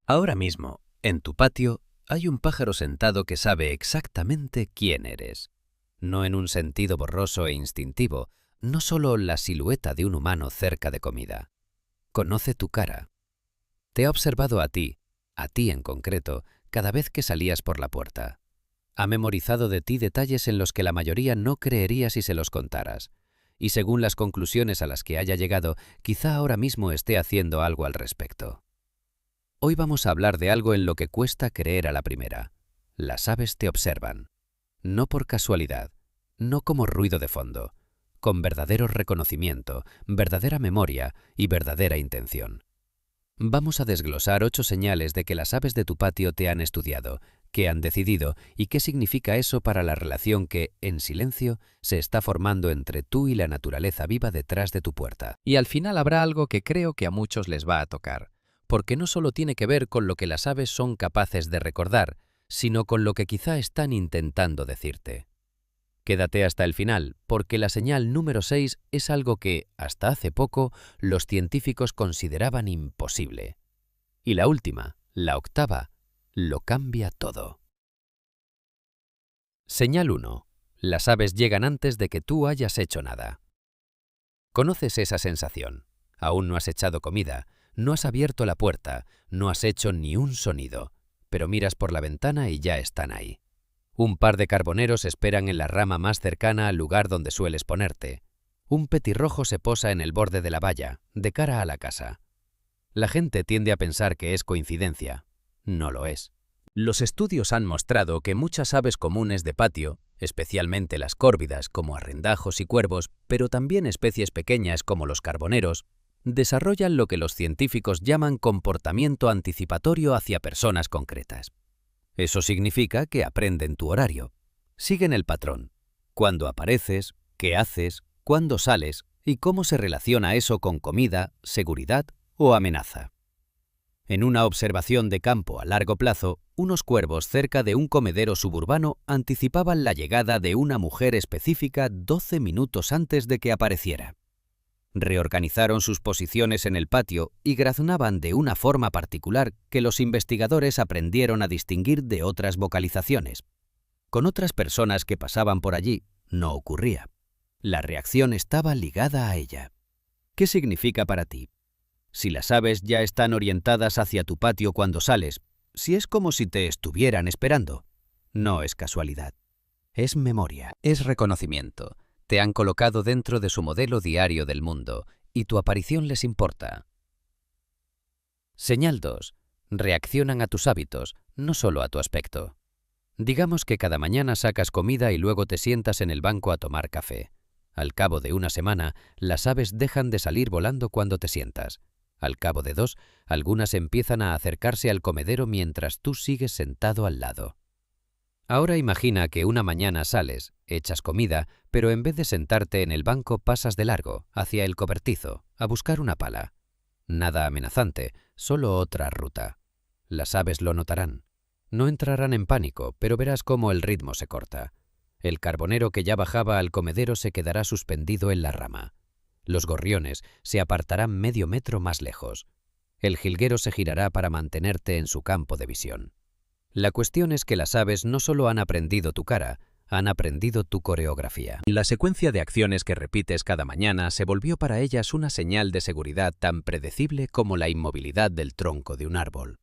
Ahora mismo, en tu patio, hay un pájaro sentado que sabe exactamente quién eres. No en un sentido borroso e instintivo, no solo la silueta de un humano cerca de comida. Conoce tu cara. Te ha observado a ti en concreto, cada vez que salías por la puerta. Ha memorizado de ti detalles en los que la mayoría no creería si se los contaras. Y según las conclusiones a las que haya llegado, quizá ahora mismo esté haciendo algo al respecto. Hoy vamos a hablar de algo en lo que cuesta creer a la primera. Las aves te observan. No por casualidad, no como ruido de fondo, con verdadero reconocimiento, verdadera memoria y verdadera intención. Vamos a desglosar 8 señales de que las aves de tu patio te han estudiado, qué han decidido y qué significa eso para la relación que, en silencio, se está formando entre tú y la naturaleza viva detrás de tu puerta. Y al final habrá algo que creo que a muchos les va a tocar, porque no solo tiene que ver con lo que las aves son capaces de recordar, sino con lo que quizá están intentando decirte. Quédate hasta el final, porque la señal número 6 es algo que, hasta hace poco, los científicos consideraban imposible. Y la última, la octava, lo cambia todo. Señal 1. Las aves llegan antes de que tú hayas hecho nada. ¿Conoces esa sensación? Aún no has echado comida, no has abierto la puerta, no has hecho ni un sonido, pero miras por la ventana y ya están ahí. Un par de carboneros esperan en la rama más cercana al lugar donde sueles ponerte. Un petirrojo se posa en el borde de la valla, de cara a la casa. La gente tiende a pensar que es coincidencia. No lo es. Los estudios han mostrado que muchas aves comunes de patio, especialmente las córvidas como arrendajos y cuervos, pero también especies pequeñas como los carboneros, desarrollan lo que los científicos llaman comportamiento anticipatorio hacia personas concretas. Eso significa que aprenden tu horario. Siguen el patrón. Cuándo apareces, qué haces, cuándo sales y cómo se relaciona eso con comida, seguridad o amenaza. En una observación de campo a largo plazo, unos cuervos cerca de un comedero suburbano anticipaban la llegada de una mujer específica 12 minutos antes de que apareciera. Reorganizaron sus posiciones en el patio y graznaban de una forma particular que los investigadores aprendieron a distinguir de otras vocalizaciones. Con otras personas que pasaban por allí, no ocurría. La reacción estaba ligada a ella. ¿Qué significa para ti? Si las aves ya están orientadas hacia tu patio cuando sales, si es como si te estuvieran esperando, no es casualidad. Es memoria, es reconocimiento. Te han colocado dentro de su modelo diario del mundo y tu aparición les importa. Señal 2. Reaccionan a tus hábitos, no solo a tu aspecto. Digamos que cada mañana sacas comida y luego te sientas en el banco a tomar café. Al cabo de una semana, las aves dejan de salir volando cuando te sientas. Al cabo de 2, algunas empiezan a acercarse al comedero mientras tú sigues sentado al lado. Ahora imagina que una mañana sales, echas comida, pero en vez de sentarte en el banco pasas de largo, hacia el cobertizo, a buscar una pala. Nada amenazante, solo otra ruta. Las aves lo notarán. No entrarán en pánico, pero verás cómo el ritmo se corta. El carbonero que ya bajaba al comedero se quedará suspendido en la rama. Los gorriones se apartarán medio metro más lejos. El jilguero se girará para mantenerte en su campo de visión. La cuestión es que las aves no solo han aprendido tu cara, han aprendido tu coreografía. La secuencia de acciones que repites cada mañana se volvió para ellas una señal de seguridad tan predecible como la inmovilidad del tronco de un árbol.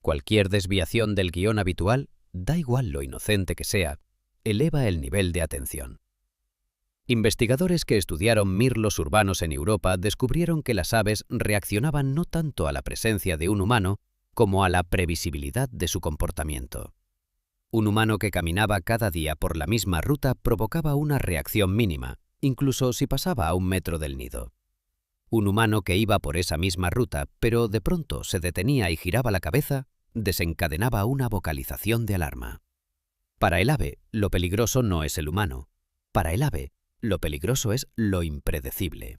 Cualquier desviación del guión habitual, da igual lo inocente que sea, eleva el nivel de atención. Investigadores que estudiaron mirlos urbanos en Europa descubrieron que las aves reaccionaban no tanto a la presencia de un humano, como a la previsibilidad de su comportamiento. Un humano que caminaba cada día por la misma ruta provocaba una reacción mínima, incluso si pasaba a 1 metro del nido. Un humano que iba por esa misma ruta, pero de pronto se detenía y giraba la cabeza, desencadenaba una vocalización de alarma. Para el ave, lo peligroso no es el humano. Para el ave, lo peligroso es lo impredecible.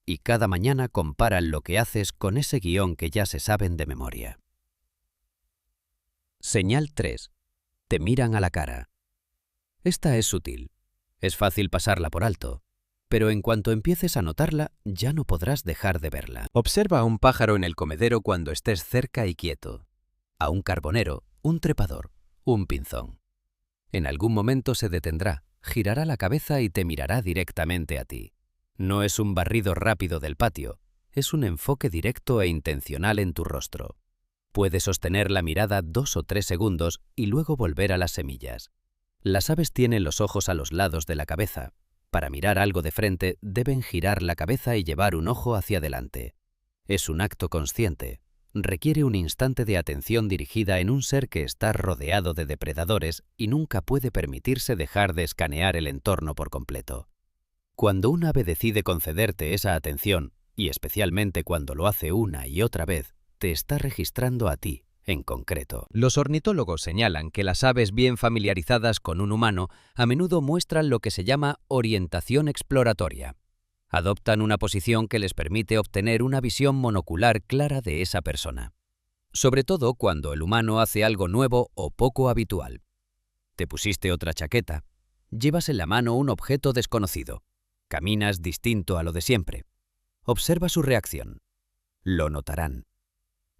Y cada mañana comparan lo que haces con ese guión que ya se saben de memoria. Señal 3. Te miran a la cara. Esta es sutil. Es fácil pasarla por alto. Pero en cuanto empieces a notarla, ya no podrás dejar de verla. Observa a un pájaro en el comedero cuando estés cerca y quieto. a un carbonero, un trepador, un pinzón. En algún momento se detendrá, girará la cabeza y te mirará directamente a ti. No es un barrido rápido del patio, es un enfoque directo e intencional en tu rostro. Puede sostener la mirada 2 o 3 segundos y luego volver a las semillas. Las aves tienen los ojos a los lados de la cabeza. Para mirar algo de frente deben girar la cabeza y llevar un ojo hacia adelante. Es un acto consciente. Requiere un instante de atención dirigida en un ser que está rodeado de depredadores y nunca puede permitirse dejar de escanear el entorno por completo. Cuando un ave decide concederte esa atención, y especialmente cuando lo hace una y otra vez, te está registrando a ti, en concreto. Los ornitólogos señalan que las aves bien familiarizadas con un humano a menudo muestran lo que se llama orientación exploratoria. Adoptan una posición que les permite obtener una visión monocular clara de esa persona. Sobre todo cuando el humano hace algo nuevo o poco habitual. Te pusiste otra chaqueta. Llevas en la mano un objeto desconocido. Caminas distinto a lo de siempre. Observa su reacción. Lo notarán.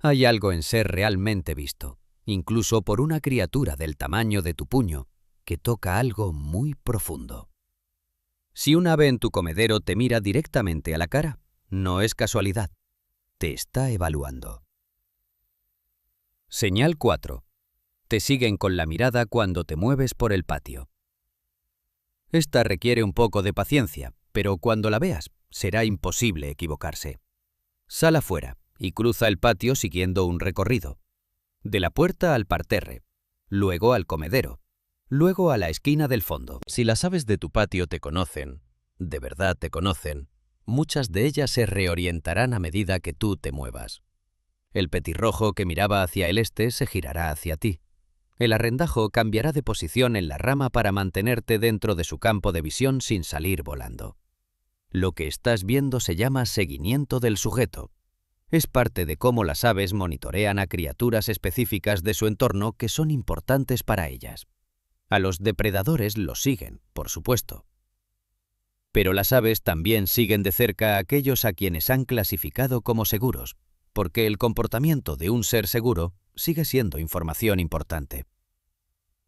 Hay algo en ser realmente visto, incluso por una criatura del tamaño de tu puño, que toca algo muy profundo. Si un ave en tu comedero te mira directamente a la cara, no es casualidad. Te está evaluando. Señal 4. Te siguen con la mirada cuando te mueves por el patio. Esta requiere un poco de paciencia, pero cuando la veas, será imposible equivocarse. Sal afuera y cruza el patio siguiendo un recorrido. De la puerta al parterre, luego al comedero, luego a la esquina del fondo. Si las aves de tu patio te conocen, de verdad te conocen, muchas de ellas se reorientarán a medida que tú te muevas. El petirrojo que miraba hacia el este se girará hacia ti. El arrendajo cambiará de posición en la rama para mantenerte dentro de su campo de visión sin salir volando. Lo que estás viendo se llama seguimiento del sujeto. Es parte de cómo las aves monitorean a criaturas específicas de su entorno que son importantes para ellas. A los depredadores los siguen, por supuesto. Pero las aves también siguen de cerca a aquellos a quienes han clasificado como seguros, porque el comportamiento de un ser seguro sigue siendo información importante.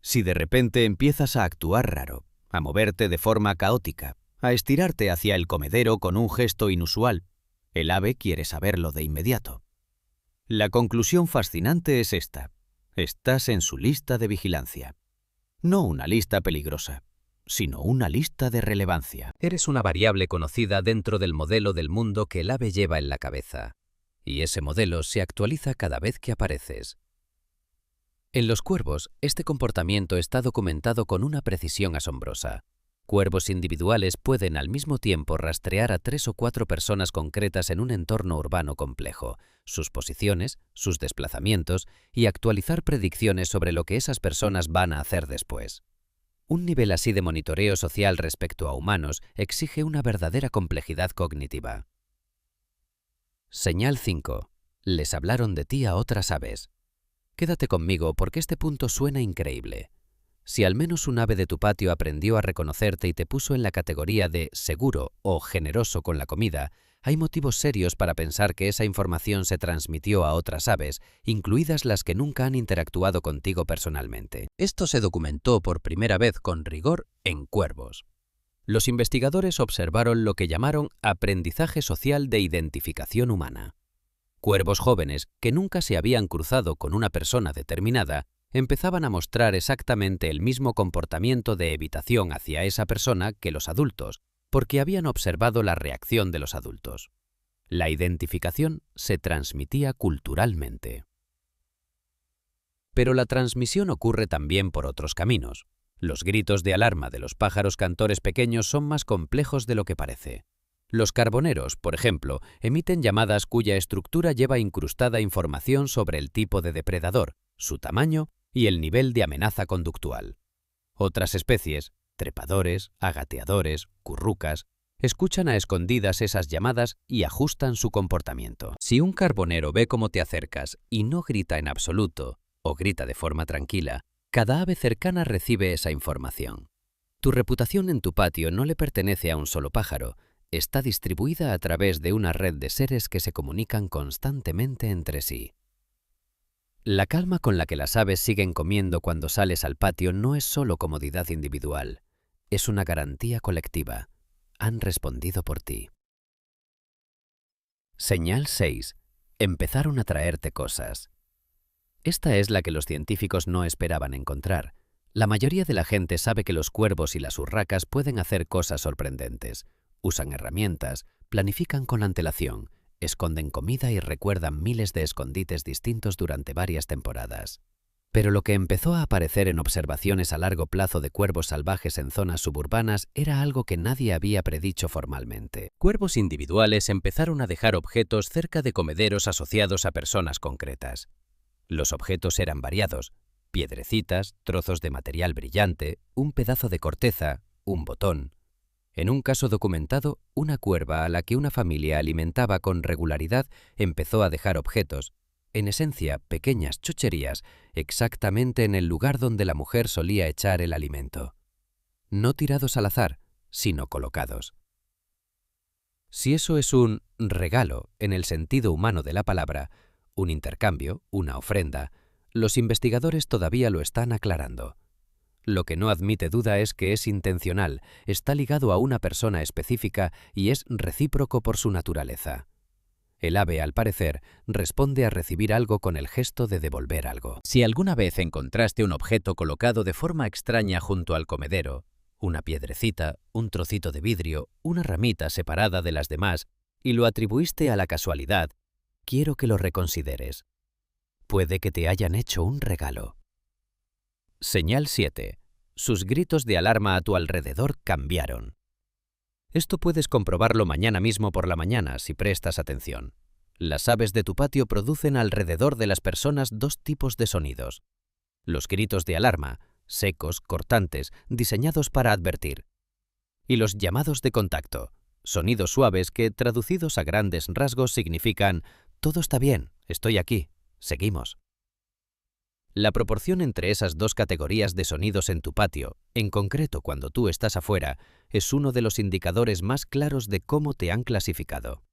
Si de repente empiezas a actuar raro, a moverte de forma caótica, a estirarte hacia el comedero con un gesto inusual, el ave quiere saberlo de inmediato. La conclusión fascinante es esta: estás en su lista de vigilancia. No una lista peligrosa, sino una lista de relevancia. Eres una variable conocida dentro del modelo del mundo que el ave lleva en la cabeza, y ese modelo se actualiza cada vez que apareces. En los cuervos, este comportamiento está documentado con una precisión asombrosa. Cuervos individuales pueden al mismo tiempo rastrear a 3 o 4 personas concretas en un entorno urbano complejo, sus posiciones, sus desplazamientos y actualizar predicciones sobre lo que esas personas van a hacer después. Un nivel así de monitoreo social respecto a humanos exige una verdadera complejidad cognitiva. Señal 5. Les hablaron de ti a otras aves. Quédate conmigo porque este punto suena increíble. Si al menos un ave de tu patio aprendió a reconocerte y te puso en la categoría de seguro o generoso con la comida, hay motivos serios para pensar que esa información se transmitió a otras aves, incluidas las que nunca han interactuado contigo personalmente. Esto se documentó por primera vez con rigor en cuervos. Los investigadores observaron lo que llamaron aprendizaje social de identificación humana. Cuervos jóvenes que nunca se habían cruzado con una persona determinada empezaban a mostrar exactamente el mismo comportamiento de evitación hacia esa persona que los adultos, porque habían observado la reacción de los adultos. La identificación se transmitía culturalmente. Pero la transmisión ocurre también por otros caminos. Los gritos de alarma de los pájaros cantores pequeños son más complejos de lo que parece. Los carboneros, por ejemplo, emiten llamadas cuya estructura lleva incrustada información sobre el tipo de depredador, su tamaño y el nivel de amenaza conductual. Otras especies, trepadores, agateadores, currucas, escuchan a escondidas esas llamadas y ajustan su comportamiento. Si un carbonero ve cómo te acercas y no grita en absoluto, o grita de forma tranquila, cada ave cercana recibe esa información. Tu reputación en tu patio no le pertenece a un solo pájaro, está distribuida a través de una red de seres que se comunican constantemente entre sí. La calma con la que las aves siguen comiendo cuando sales al patio no es solo comodidad individual, es una garantía colectiva. Han respondido por ti. Señal 6. Empezaron a traerte cosas. Esta es la que los científicos no esperaban encontrar. La mayoría de la gente sabe que los cuervos y las urracas pueden hacer cosas sorprendentes. Usan herramientas, planifican con antelación, esconden comida y recuerdan miles de escondites distintos durante varias temporadas. Pero lo que empezó a aparecer en observaciones a largo plazo de cuervos salvajes en zonas suburbanas era algo que nadie había predicho formalmente. Cuervos individuales empezaron a dejar objetos cerca de comederos asociados a personas concretas. Los objetos eran variados: piedrecitas, trozos de material brillante, un pedazo de corteza, un botón. En un caso documentado, una cuerva a la que una familia alimentaba con regularidad empezó a dejar objetos, en esencia pequeñas chucherías, exactamente en el lugar donde la mujer solía echar el alimento. No tirados al azar, sino colocados. Si eso es un regalo en el sentido humano de la palabra, un intercambio, una ofrenda, los investigadores todavía lo están aclarando. Lo que no admite duda es que es intencional, está ligado a una persona específica y es recíproco por su naturaleza. El ave, al parecer, responde a recibir algo con el gesto de devolver algo. Si alguna vez encontraste un objeto colocado de forma extraña junto al comedero, una piedrecita, un trocito de vidrio, una ramita separada de las demás, y lo atribuiste a la casualidad, quiero que lo reconsideres. Puede que te hayan hecho un regalo. Señal 7. Sus gritos de alarma a tu alrededor cambiaron. Esto puedes comprobarlo mañana mismo por la mañana si prestas atención. Las aves de tu patio producen alrededor de las personas dos tipos de sonidos. Los gritos de alarma, secos, cortantes, diseñados para advertir. Y los llamados de contacto, sonidos suaves que, traducidos a grandes rasgos, significan «todo está bien, estoy aquí, seguimos». La proporción entre esas dos categorías de sonidos en tu patio, en concreto cuando tú estás afuera, es uno de los indicadores más claros de cómo te han clasificado.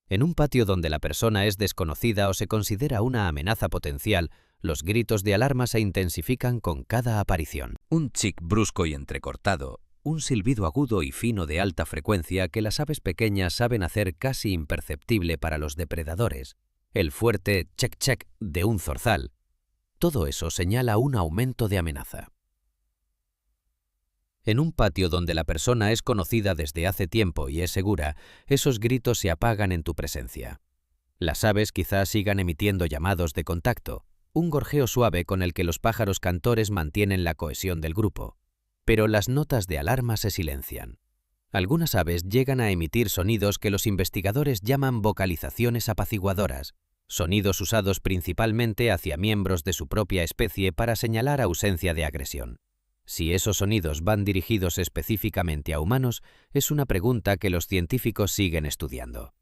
En un patio donde la persona es desconocida o se considera una amenaza potencial, los gritos de alarma se intensifican con cada aparición. Un chic brusco y entrecortado, un silbido agudo y fino de alta frecuencia que las aves pequeñas saben hacer casi imperceptible para los depredadores, el fuerte chec-chec de un zorzal. Todo eso señala un aumento de amenaza. En un patio donde la persona es conocida desde hace tiempo y es segura, esos gritos se apagan en tu presencia. Las aves quizás sigan emitiendo llamados de contacto, un gorjeo suave con el que los pájaros cantores mantienen la cohesión del grupo, pero las notas de alarma se silencian. Algunas aves llegan a emitir sonidos que los investigadores llaman vocalizaciones apaciguadoras, sonidos usados principalmente hacia miembros de su propia especie para señalar ausencia de agresión. Si esos sonidos van dirigidos específicamente a humanos, es una pregunta que los científicos siguen estudiando.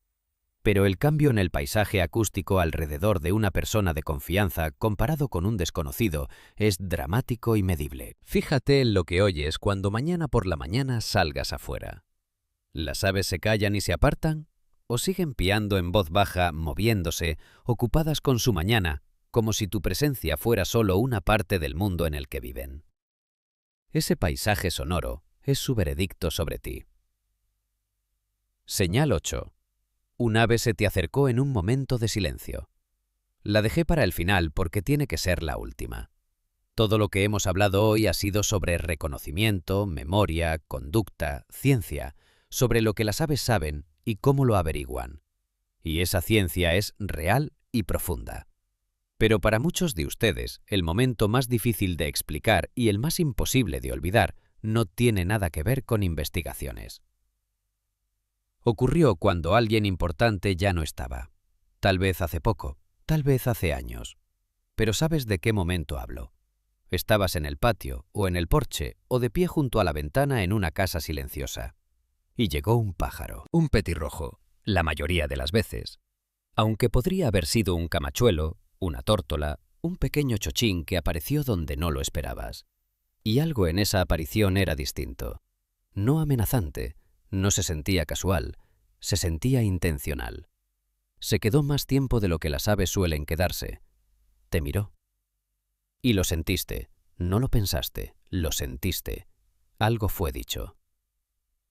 Pero el cambio en el paisaje acústico alrededor de una persona de confianza comparado con un desconocido es dramático y medible. Fíjate en lo que oyes cuando mañana por la mañana salgas afuera. ¿Las aves se callan y se apartan? ¿O siguen piando en voz baja, moviéndose, ocupadas con su mañana, como si tu presencia fuera solo una parte del mundo en el que viven? Ese paisaje sonoro es su veredicto sobre ti. Señal 8. Un ave se te acercó en un momento de silencio. La dejé para el final porque tiene que ser la última. Todo lo que hemos hablado hoy ha sido sobre reconocimiento, memoria, conducta, ciencia, sobre lo que las aves saben y cómo lo averiguan. Y esa ciencia es real y profunda. Pero para muchos de ustedes, el momento más difícil de explicar y el más imposible de olvidar no tiene nada que ver con investigaciones. Ocurrió cuando alguien importante ya no estaba. Tal vez hace poco, tal vez hace años. Pero ¿sabes de qué momento hablo? Estabas en el patio, o en el porche, o de pie junto a la ventana en una casa silenciosa. Y llegó un pájaro, un petirrojo, la mayoría de las veces. Aunque podría haber sido un camachuelo, una tórtola, un pequeño chochín que apareció donde no lo esperabas. Y algo en esa aparición era distinto. No amenazante, no se sentía casual, se sentía intencional. Se quedó más tiempo de lo que las aves suelen quedarse. Te miró. Y lo sentiste. No lo pensaste, lo sentiste. Algo fue dicho.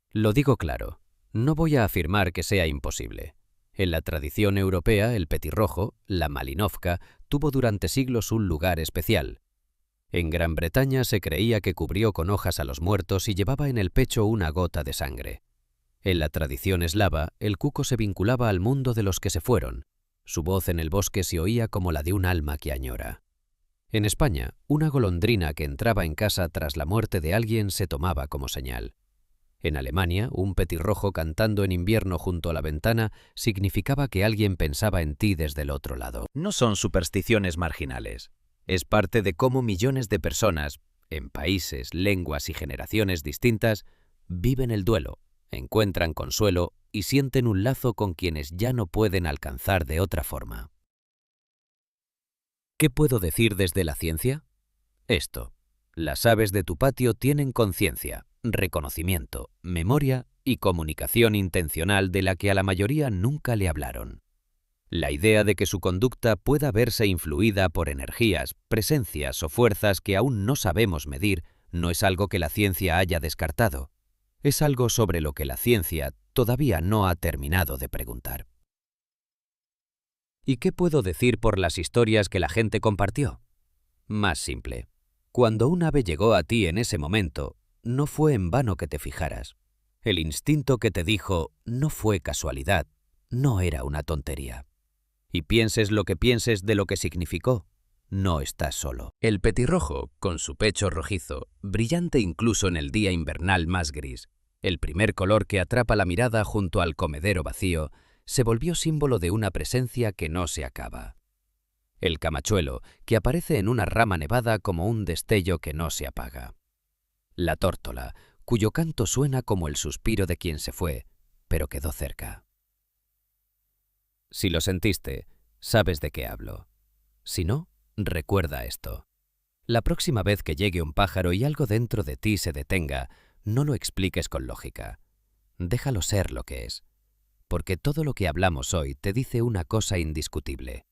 Lo digo claro. No voy a afirmar que sea imposible. En la tradición europea, el petirrojo, la malinovka, tuvo durante siglos un lugar especial. En Gran Bretaña se creía que cubrió con hojas a los muertos y llevaba en el pecho una gota de sangre. En la tradición eslava, el cuco se vinculaba al mundo de los que se fueron. Su voz en el bosque se oía como la de un alma que añora. En España, una golondrina que entraba en casa tras la muerte de alguien se tomaba como señal. En Alemania, un petirrojo cantando en invierno junto a la ventana significaba que alguien pensaba en ti desde el otro lado. No son supersticiones marginales. Es parte de cómo millones de personas, en países, lenguas y generaciones distintas, viven el duelo, encuentran consuelo y sienten un lazo con quienes ya no pueden alcanzar de otra forma. ¿Qué puedo decir desde la ciencia? Esto. Las aves de tu patio tienen conciencia, reconocimiento, memoria y comunicación intencional de la que a la mayoría nunca le hablaron. La idea de que su conducta pueda verse influida por energías, presencias o fuerzas que aún no sabemos medir no es algo que la ciencia haya descartado. Es algo sobre lo que la ciencia todavía no ha terminado de preguntar. ¿Y qué puedo decir por las historias que la gente compartió? Más simple. Cuando un ave llegó a ti en ese momento, no fue en vano que te fijaras. El instinto que te dijo no fue casualidad, no era una tontería. Y pienses lo que pienses de lo que significó, no estás solo. El petirrojo, con su pecho rojizo, brillante incluso en el día invernal más gris, el primer color que atrapa la mirada junto al comedero vacío, se volvió símbolo de una presencia que no se acaba. El camachuelo, que aparece en una rama nevada como un destello que no se apaga. La tórtola, cuyo canto suena como el suspiro de quien se fue, pero quedó cerca. Si lo sentiste, sabes de qué hablo. Si no, recuerda esto. La próxima vez que llegue un pájaro y algo dentro de ti se detenga, no lo expliques con lógica. Déjalo ser lo que es. Porque todo lo que hablamos hoy te dice una cosa indiscutible.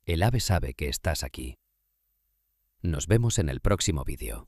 El ave sabe que estás aquí. Nos vemos en el próximo vídeo.